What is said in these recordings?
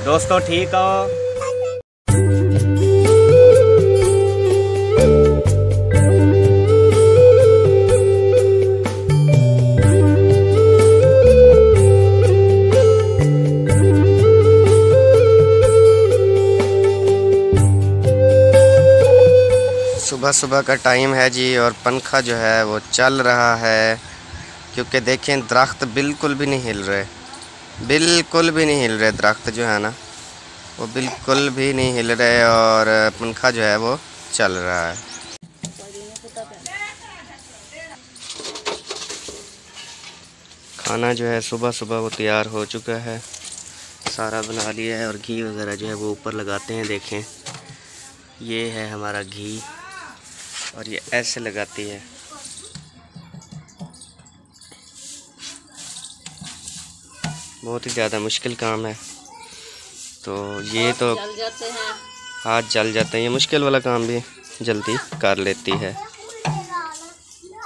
दोस्तों ठीक हो? सुबह सुबह का टाइम है जी और पंखा जो है वो चल रहा है, क्योंकि देखें दरख्त बिल्कुल भी नहीं हिल रहे, बिल्कुल भी नहीं हिल रहे। दरख्त जो है ना वो बिल्कुल भी नहीं हिल रहे और पंखा जो है वो चल रहा है। खाना जो है सुबह सुबह वो तैयार हो चुका है, सारा बना लिया है और घी वगैरह जो है वो ऊपर लगाते हैं। देखें ये है हमारा घी और ये ऐसे लगाती है। बहुत ही ज़्यादा मुश्किल काम है, तो ये तो हाथ जल जाते हैं। ये मुश्किल वाला काम भी जल्दी कर लेती है।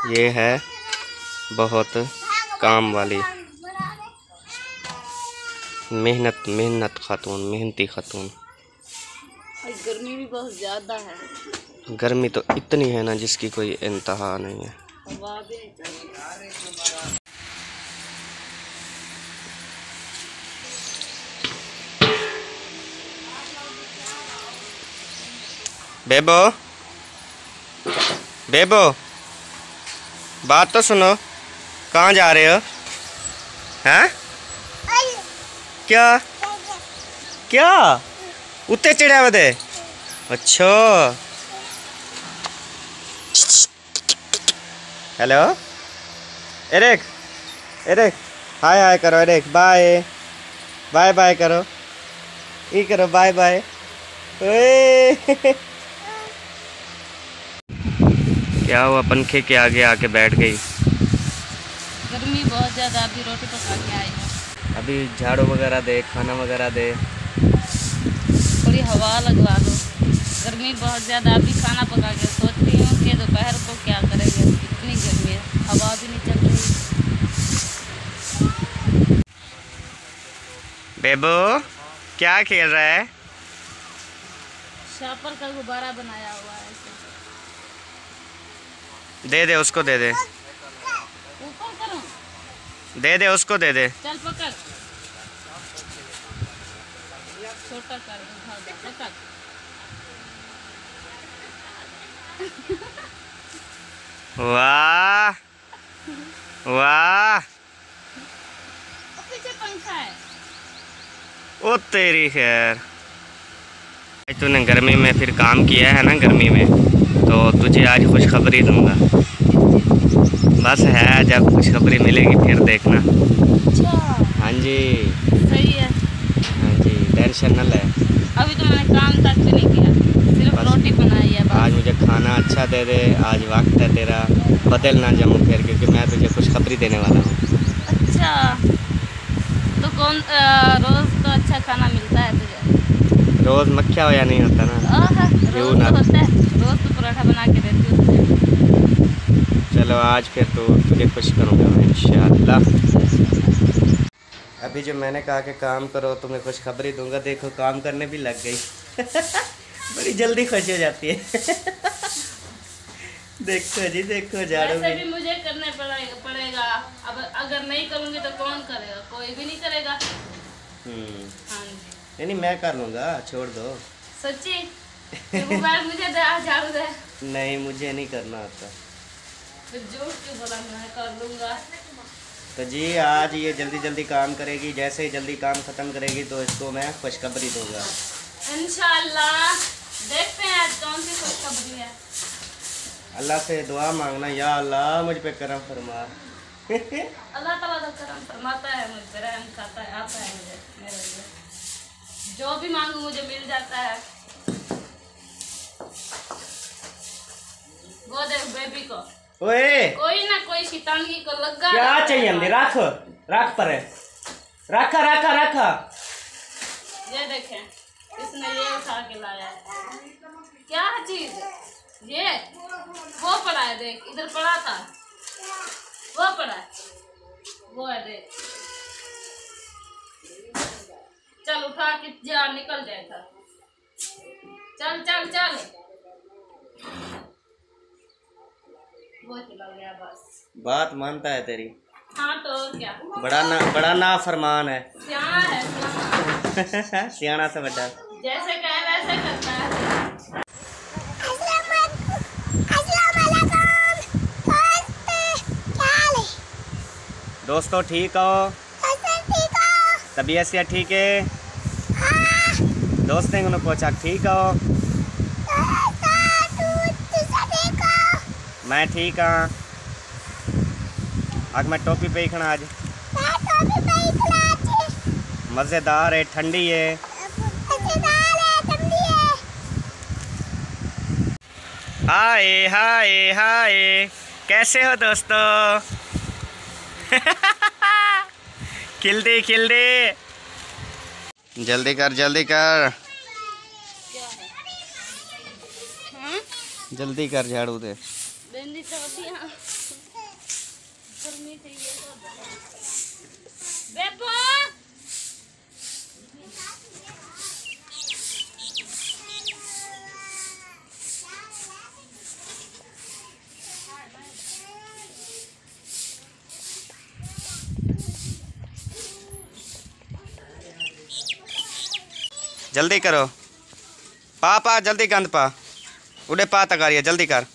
ये है बहुत काम वाली मेहनत खातून, मेहनती खातून। गर्मी भी बहुत ज़्यादा है। गर्मी तो इतनी है ना जिसकी कोई इंतहा नहीं है। हवा भी नहीं चल। बेबो बेबो बात तो सुनो, कहाँ जा रहे हो? हैं? क्या क्या उत्ते चिड़िया बदे? अच्छा hello Eric, Eric hi hi करो। एरिक बाय बाय बाय करो, ये करो बाय बाय। क्या हुआ? पंखे के आगे आके बैठ गई। गर्मी बहुत ज़्यादा, अभी रोटी पका के आई हूँ। अभी झाड़ू वगैरह दे, खाना वगैरह दे, थोड़ी हवा लगवा दो। गर्मी बहुत ज़्यादा, अभी खाना पका के सोचती हूँ कि दोपहर को क्या करेंगे। इतनी गर्मी है, हवा भी नहीं चल रही। बेबू क्या खेल रहा है? शापर का गुब्बारा बनाया हुआ है। दे दे उसको, दे दे, ऊपर करूं? दे दे उसको, दे दे। चल पकड़, छोटा कर दो, पकड़। वाह वाह, पीछे पंखा है। ओ तेरी खैर। तूने गर्मी में फिर काम किया है ना गर्मी में, तो तुझे आज खुशखबरी दूंगा। बस है, जब खुशखबरी मिलेगी फिर देखना। अच्छा हाँ जी सही है। हाँ जी, टेंशन न ले। अभी तो मैंने काम तक भी नहीं किया, सिर्फ रोटी बनाई है। आज मुझे खाना अच्छा दे दे, आज वक्त है तेरा, बदल ना जाऊँ फिर, क्योंकि मैं तुझे खुशखबरी देने वाला हूँ। अच्छा तो कौन रोज़ तो अच्छा खाना मिलता है तुझे? रोज़ मक्खिया होया नहीं होता ना। रोज़ तो होता है, रोज़ तो पराठा बना के देती हूँ तुझे। चलो आज फिर तो तुझे खुश करूँगा मैं इंशाअल्लाह। अभी जो मैंने कहा कि काम करो, तुम्हें खुशखबरी दूंगा, देखो काम करने भी लग गई। बड़ी जल्दी खुश हो जाती है। देखो जी देखो, झाड़ू भी मुझे करने पड़ेगा। अब अगर नहीं करूँगी तो कौन करेगा? कोई भी नहीं करेगा। हाँ जी। नहीं मैं कर लूँगा, छोड़ दो। सच्ची? मोबाइल मुझे दे, झाड़ू दे। नहीं मुझे नहीं करना आता। फिर झूठ क्यों बोला? मैं कर लूँगा। तो जी आज ये जल्दी जल्दी काम करेगी, जैसे ही जल्दी काम ख़त्म करेगी तो इसको मैं खुशखबरी दूंगा इंशाअल्लाह। देखते हैं आज कौन सी खुशखबरी है। अल्लाह से दुआ मांगना, या अल्लाह मुझ पे करम फरमा। अल्लाह ताला तो करम फरमाता है, मुझ पे रहम खाता है, आता है मुझे, मेरे लिए जो भी मांगू मुझे मिल जाता है। वो देख बेबी को, ओए कोई ना कोई शितांगी को लगा। क्या चाहिए हमने? रख पर है, रखा रखा रखा। ये देखें इसने ये उठा के लाया है। क्या चीज ये वो पड़ा है, देख इधर पड़ा था, वो पड़ा है, वो है देख। चल उठा के जा, निकल जाएगा। चल चल चल, वो चला गया बस। बात मानता है तेरी। हाँ तो क्या, बड़ा ना फरमान है। सियाना है, सियाना। सियाना से बड़ा। जैसे कहे वैसे करता है। दोस्तों ठीक हो? तबीयत से ठीक है? दोस्त ने पूछा ठीक हो? मैं ठीक हाँ। आज मैं टोपी पे खड़ा आज मज़ेदार है, ठंडी है। हाय हाय हाय, कैसे हो दोस्तों? खिल दे। जल्दी कर जल्दी कर। क्या है? जल्दी कर, झाड़ू दे। गर्मी चाहिए बेबो। जल्दी करो, पा जल्दी गंद पा, उड़े पा तकारिया, जल्दी कर।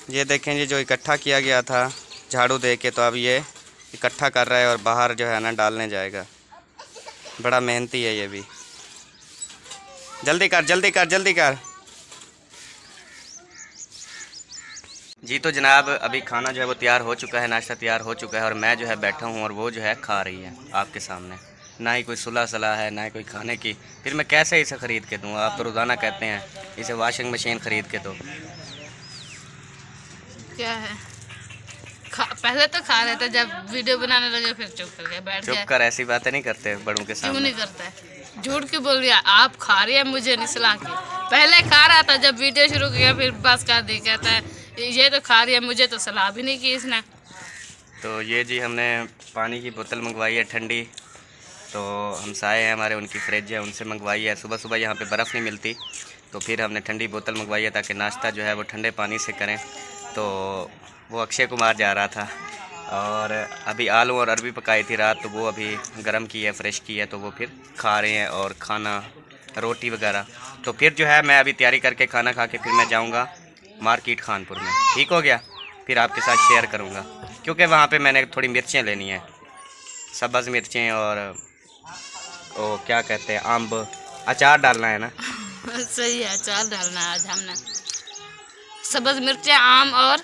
ये देखें जी, जो इकट्ठा किया गया था झाड़ू दे के, तो अब ये इकट्ठा कर रहा है और बाहर जो है ना डालने जाएगा। बड़ा मेहनती है ये भी। जल्दी कर जल्दी कर जल्दी कर। जी तो जनाब, अभी खाना जो है वो तैयार हो चुका है, नाश्ता तैयार हो चुका है और मैं जो है बैठा हूँ और वो जो है खा रही है आपके सामने। ना ही कोई सुलह सलाह है, ना ही कोई खाने की। फिर मैं कैसे इसे ख़रीद के दूँ? आप तो रोज़ाना कहते हैं इसे वॉशिंग मशीन ख़रीद के दो। क्या है, पहले तो खा रहे थे, जब वीडियो बनाने लगे फिर चुप कर गए, बैठ गए। चुप कर, ऐसी बातें नहीं करते बड़ों के सामने। क्यों नहीं करता है? झूठ क्यों बोल रहा? आप खा रही है, मुझे नहीं सलाह की। पहले खा रहा था, जब वीडियो शुरू किया फिर बस कर दी, कहता है ये तो खा रही है, मुझे तो सलाह भी नहीं की इसने। तो ये जी हमने पानी की बोतल मंगवाई है ठंडी, तो हमसाए हैं हमारे, उनकी फ्रिज है, उनसे मंगवाई है। सुबह सुबह यहाँ पे बर्फ़ नहीं मिलती, तो फिर हमने ठंडी बोतल मंगवाई है ताकि नाश्ता जो है वो ठंडे पानी से करें। तो वो अक्षय कुमार जा रहा था और अभी आलू और अरबी पकाई थी रात, तो वो अभी गर्म की है, फ्रेश की है, तो वो फिर खा रहे हैं। और खाना रोटी वगैरह, तो फिर जो है मैं अभी तैयारी करके खाना खा के फिर मैं जाऊँगा मार्केट खानपुर में। ठीक हो गया? फिर आपके साथ शेयर करूँगा, क्योंकि वहाँ पे मैंने थोड़ी मिर्चें लेनी है, सब्ज़ मिर्चें और वो क्या कहते हैं, अम्ब, अचार डालना है ना। सही है, अचार डालना है आज हमने। सब्ज़ मिर्चें, आम और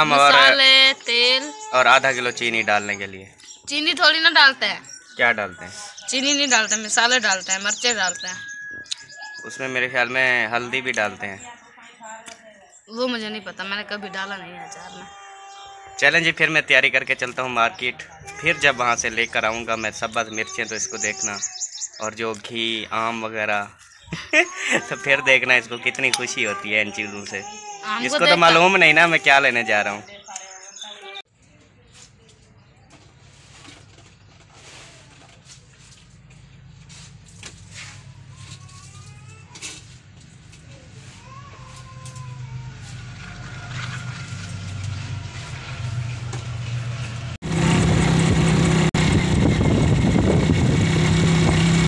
मसाले, तेल और आधा किलो चीनी डालने के लिए। चीनी थोड़ी ना डालते हैं। क्या डालते हैं? चीनी नहीं डालते, मसाले डालते हैं, मिर्चें डालते हैं। उसमें मेरे ख्याल में हल्दी भी डालते हैं। वो मुझे नहीं पता, मैंने कभी डाला नहीं है अचार में। चलें जी, फिर मैं तैयारी करके चलता हूँ मार्केट। फिर जब वहाँ से लेकर आऊँगा मैं सब्ज़ मिर्चें, तो इसको देखना, और जो घी, आम वगैरह तो फिर देखना इसको कितनी खुशी होती है इन चीज़ों से। इसको तो मालूम नहीं ना मैं क्या लेने जा रहा हूँ।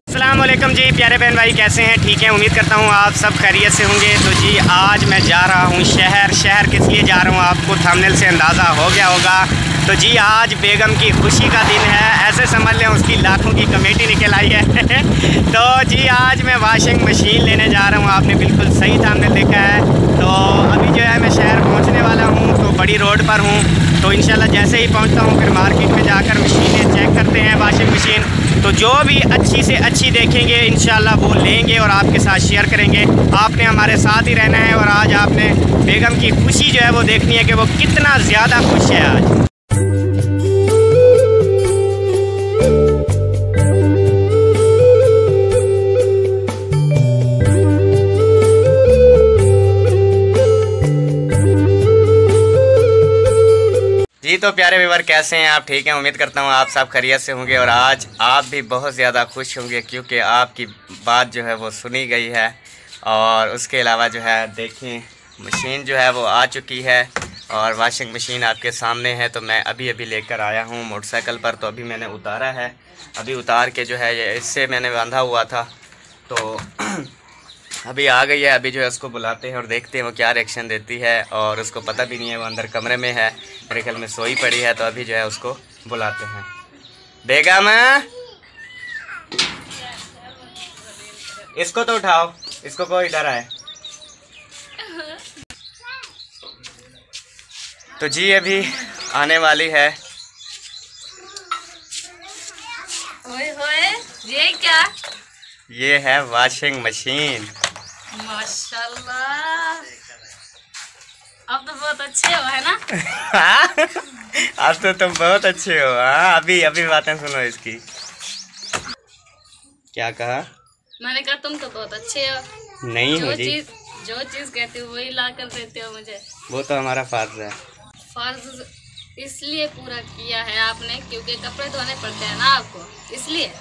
अस्सलामुअलैकुम जी, प्यारे बहन भाई कैसे हैं? ठीक हैं, उम्मीद करता हूँ आप सब खैरियत से होंगे। तो जी आज मैं जा रहा हूँ शहर किस लिए जा रहा हूँ आपको थंबनेल से अंदाज़ा हो गया होगा। तो जी आज बेगम की खुशी का दिन है, ऐसे समझ लें उसकी लाखों की कमेटी निकल आई है। तो जी आज मैं वॉशिंग मशीन लेने जा रहा हूँ, आपने बिल्कुल सही थंबनेल देखा है। तो अभी जो है मैं शहर पहुँचने वाला हूँ, तो बड़ी रोड पर हूँ। तो इंशाल्लाह जैसे ही पहुँचता हूँ फिर मार्केट में जाकर मशीनें चेक करते हैं, वॉशिंग मशीन। तो जो भी अच्छी से अच्छी देखेंगे इंशाल्लाह वो लेंगे और आपके साथ शेयर करेंगे। आपने हमारे साथ ही रहना है और आज आपने बेगम की खुशी जो है वो देखनी है कि वो कितना ज़्यादा खुश है आज। जी तो प्यारे व्यूअर, कैसे हैं आप? ठीक हैं, उम्मीद करता हूँ आप सब खैरियत से होंगे और आज आप भी बहुत ज़्यादा खुश होंगे क्योंकि आपकी बात जो है वो सुनी गई है। और उसके अलावा जो है देखें, मशीन जो है वो आ चुकी है और वॉशिंग मशीन आपके सामने है। तो मैं अभी लेकर आया हूँ मोटरसाइकिल पर, तो अभी मैंने उतारा है। अभी उतार के जो है ये इससे मैंने बांधा हुआ था, तो अभी आ गई है। अभी जो है उसको बुलाते हैं और देखते हैं वो क्या रिएक्शन देती है। और उसको पता भी नहीं है, वो अंदर कमरे में है, मेरे ख्याल में सोई पड़ी है। तो अभी जो है उसको बुलाते हैं। बेगम, इसको तो उठाओ, इसको कोई डर है। तो जी अभी आने वाली है। ओए होए, ये क्या? ये है वॉशिंग मशीन। माशाल्लाह, अब तो बहुत अच्छे हो, है ना? आज तो तुम बहुत अच्छे हो। हाँ, अभी बातें सुनो इसकी। क्या कहा? मैंने कहा तुम तो बहुत अच्छे हो। नहीं हो जी, जो चीज कहती हो वही ला कर देते हो मुझे। वो तो हमारा फर्ज है। फर्ज इसलिए पूरा किया है आपने क्योंकि कपड़े धोने पड़ते हैं ना आपको, इसलिए।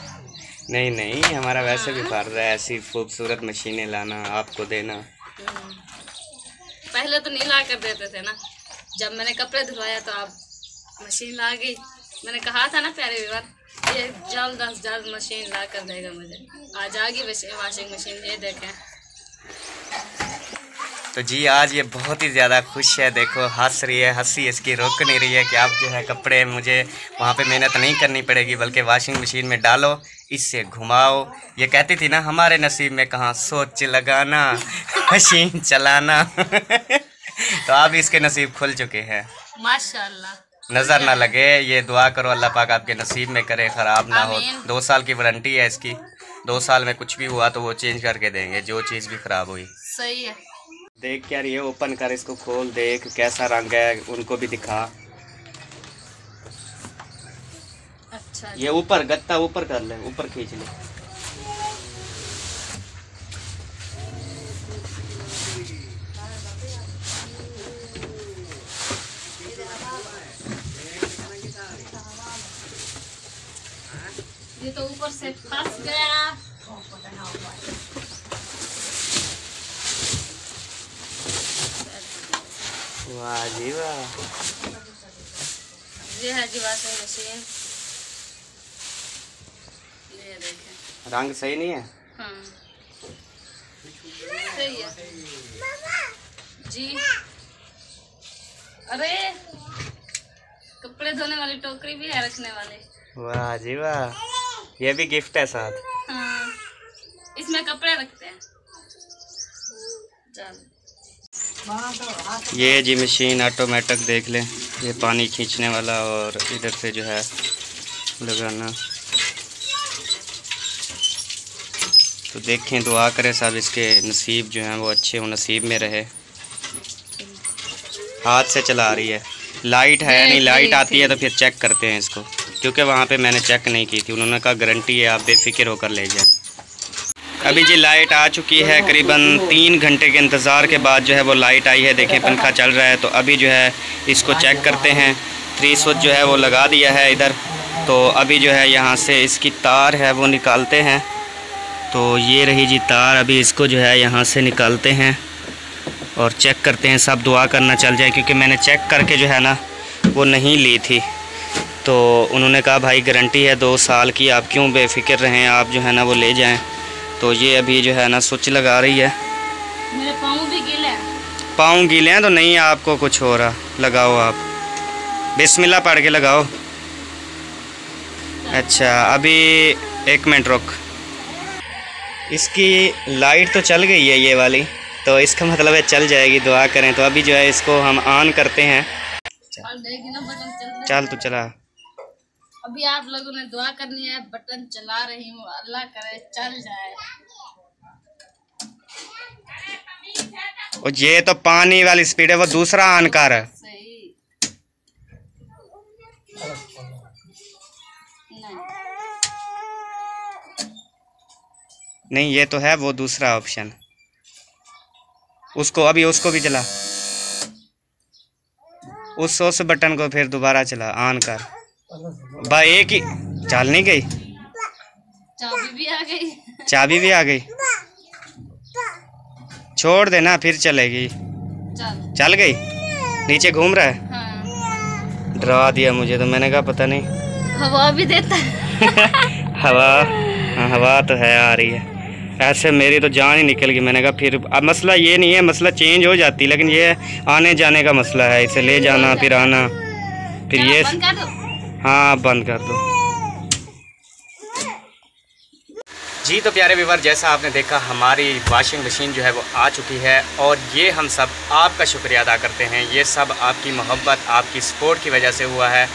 नहीं, हमारा वैसे भी फर्ज है ऐसी खूबसूरत मशीनें लाना, आपको देना। पहले तो नहीं ला कर देते थे ना, जब मैंने कपड़े धुलवाया तो आप मशीन ला गई। मैंने कहा था ना प्यारे व्यूअर, ये जल्द अज जल्द मशीन ला कर देगा मुझे। आज आ गई वॉशिंग मशीन, ये देखें। तो जी आज ये बहुत ही ज़्यादा खुश है। देखो हंस रही है, हंसी इसकी रुक नहीं रही है कि आप जो है कपड़े मुझे वहाँ पे मेहनत नहीं करनी पड़ेगी, बल्कि वॉशिंग मशीन में डालो, इससे घुमाओ। ये कहती थी ना, हमारे नसीब में कहाँ सोच लगाना, मशीन चलाना। तो अब इसके नसीब खुल चुके हैं माशाल्लाह। नज़र ना लगे, ये दुआ करो अल्लाह पाक आपके नसीब में करे, ख़राब ना हो। 2 साल की वारंटी है इसकी, 2 साल में कुछ भी हुआ तो वो चेंज करके देंगे, जो चीज़ भी ख़राब हुई। सही है। देख यार, ये ओपन कर, इसको खोल, देख कैसा रंग है, उनको भी दिखा। अच्छा, ये ऊपर गत्ता ऊपर कर ले, ऊपर खींच ले। ये तो ऊपर से फंस गया। वाह जी वाह। ये है जी वॉशिंग मशीन, ये देखें। रंग सही नहीं है? हाँ सही है जी। अरे कपड़े धोने वाली टोकरी भी है रखने वाले। वाह जी वाह, ये भी गिफ्ट है साथ। हाँ, इसमें कपड़े रखते हैं। चल, ये जी मशीन ऑटोमेटिक, देख लें, ये पानी खींचने वाला और इधर से जो है लगाना। तो देखें, दुआ करें सब इसके नसीब जो हैं वो अच्छे हो, नसीब में रहे। हाथ से चला रही है, लाइट है नहीं, लाइट आती है तो फिर चेक करते हैं इसको, क्योंकि वहाँ पे मैंने चेक नहीं की थी। उन्होंने कहा गारंटी है, आप बेफिक्र होकर ले जाएं। अभी जी लाइट आ चुकी है, करीबन 3 घंटे के इंतज़ार के बाद जो है वो लाइट आई है। देखें पंखा चल रहा है। तो अभी जो है इसको चेक करते हैं। 3 स्विच जो है वो लगा दिया है इधर। तो अभी जो है यहाँ से इसकी तार है वो निकालते हैं। तो ये रही जी तार, अभी इसको जो है यहाँ से निकालते हैं और चेक करते हैं। सब दुआ करना चल जाए, क्योंकि मैंने चेक करके जो है ना वो नहीं ली थी। तो उन्होंने कहा भाई गारंटी है 2 साल की, आप क्यों बेफिक्र रहें, आप जो है ना वो ले जाएं। तो ये अभी जो है ना स्विच लगा रही है। मेरे पाँव भी गीले हैं। पाँव गीले हैं तो नहीं, आपको कुछ हो रहा, लगाओ आप, बिस्मिल्लाह पढ़ के लगाओ। अच्छा अभी 1 मिनट रुक। इसकी लाइट तो चल गई है ये वाली, तो इसका मतलब है चल जाएगी, दुआ करें। तो अभी जो है इसको हम ऑन करते हैं। चल तू चला। अभी आप लोगों ने दुआ करनी है, बटन चला रही हूँ, अल्लाह करे चल जाए। और ये तो पानी वाली स्पीड है, वो दूसरा ऑन कर। सही नहीं, ये तो है वो दूसरा ऑप्शन, उसको अभी उसको भी चला। उस बटन को फिर दोबारा चला ऑन कर। भाई एक ही चल नहीं गई, चाबी भी आ गई। चाबी भी आ गई, छोड़ देना फिर चलेगी। चल गई, नीचे घूम रहा है। हाँ। डरा दिया मुझे तो, मैंने कहा पता नहीं हवा भी देता है। हवा तो है आ रही है। ऐसे मेरी तो जान ही निकल गई। मैंने कहा फिर अब मसला ये नहीं है, मसला चेंज हो जाती, लेकिन ये आने जाने का मसला है, इसे ले जाना फिर आना फिर ये। बंद कर दो। हाँ बंद कर दो जी। तो प्यारे व्यूअर, जैसा आपने देखा हमारी वॉशिंग मशीन जो है वो आ चुकी है और ये हम सब आपका शुक्रिया अदा करते हैं। ये सब आपकी मोहब्बत, आपकी सपोर्ट की वजह से हुआ है।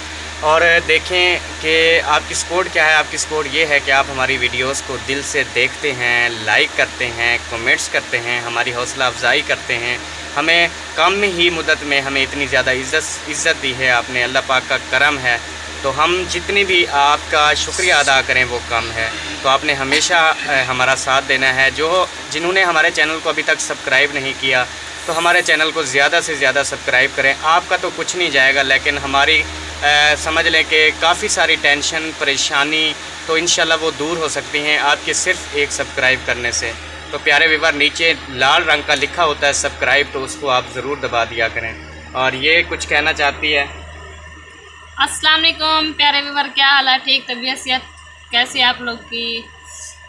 और देखें कि आपकी सपोर्ट क्या है। आपकी सपोर्ट ये है कि आप हमारी वीडियोस को दिल से देखते हैं, लाइक करते हैं, कमेंट्स करते हैं, हमारी हौसला अफजाई करते हैं। हमें कम ही मुद्दत में हमें इतनी ज़्यादा इज़्ज़त दी है आपने, अल्लाह पाक का करम है। तो हम जितनी भी आपका शुक्रिया अदा करें वो कम है। तो आपने हमेशा हमारा साथ देना है। जिन्होंने हमारे चैनल को अभी तक सब्सक्राइब नहीं किया तो हमारे चैनल को ज़्यादा से ज़्यादा सब्सक्राइब करें। आपका तो कुछ नहीं जाएगा, लेकिन हमारी समझ लें कि काफ़ी सारी टेंशन परेशानी तो इंशाल्लाह वो दूर हो सकती हैं आपके सिर्फ एक सब्सक्राइब करने से। तो प्यारे व्यूअर, नीचे लाल रंग का लिखा होता है सब्सक्राइब, तो उसको आप ज़रूर दबा दिया करें। और ये कुछ कहना चाहती है। अस्सलाम वालेकुम प्यारे व्यूअर, क्या हाल है? ठीक, तबीयत सेहत कैसी आप लोग की?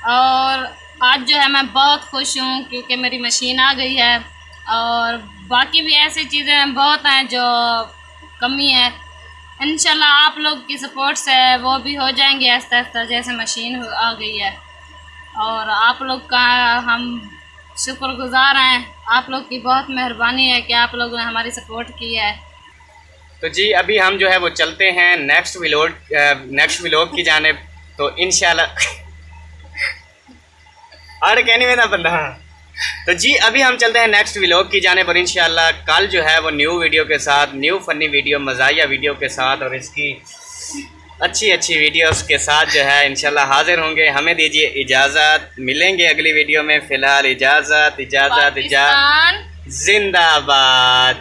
और आज जो है मैं बहुत खुश हूँ क्योंकि मेरी मशीन आ गई है। और बाकी भी ऐसी चीज़ें बहुत हैं जो कमी है। इंशाल्लाह आप लोग की सपोर्ट से वो भी हो जाएंगे आहिस्ता आहिस्ता, जैसे मशीन आ गई है। और आप लोग का हम शुक्रगुजार हैं। आप लोग की बहुत मेहरबानी है कि आप लोगों ने हमारी सपोर्ट की है। तो जी अभी हम जो है वो चलते हैं नेक्स्ट व्लॉग की जानिब। तो इंशाल्लाह और कहने में ना बंदा। तो जी अभी हम चलते हैं नेक्स्ट व्लॉग की जानिब और इंशाल्लाह कल जो है वो न्यू वीडियो के साथ, न्यू फनी वीडियो, मज़ाहिया वीडियो के साथ और इसकी अच्छी वीडियोस के साथ जो है इंशाल्लाह हाजिर होंगे। हमें दीजिए इजाज़त, मिलेंगे अगली वीडियो में। फ़िलहाल इजाज़त। जिंदाबाद।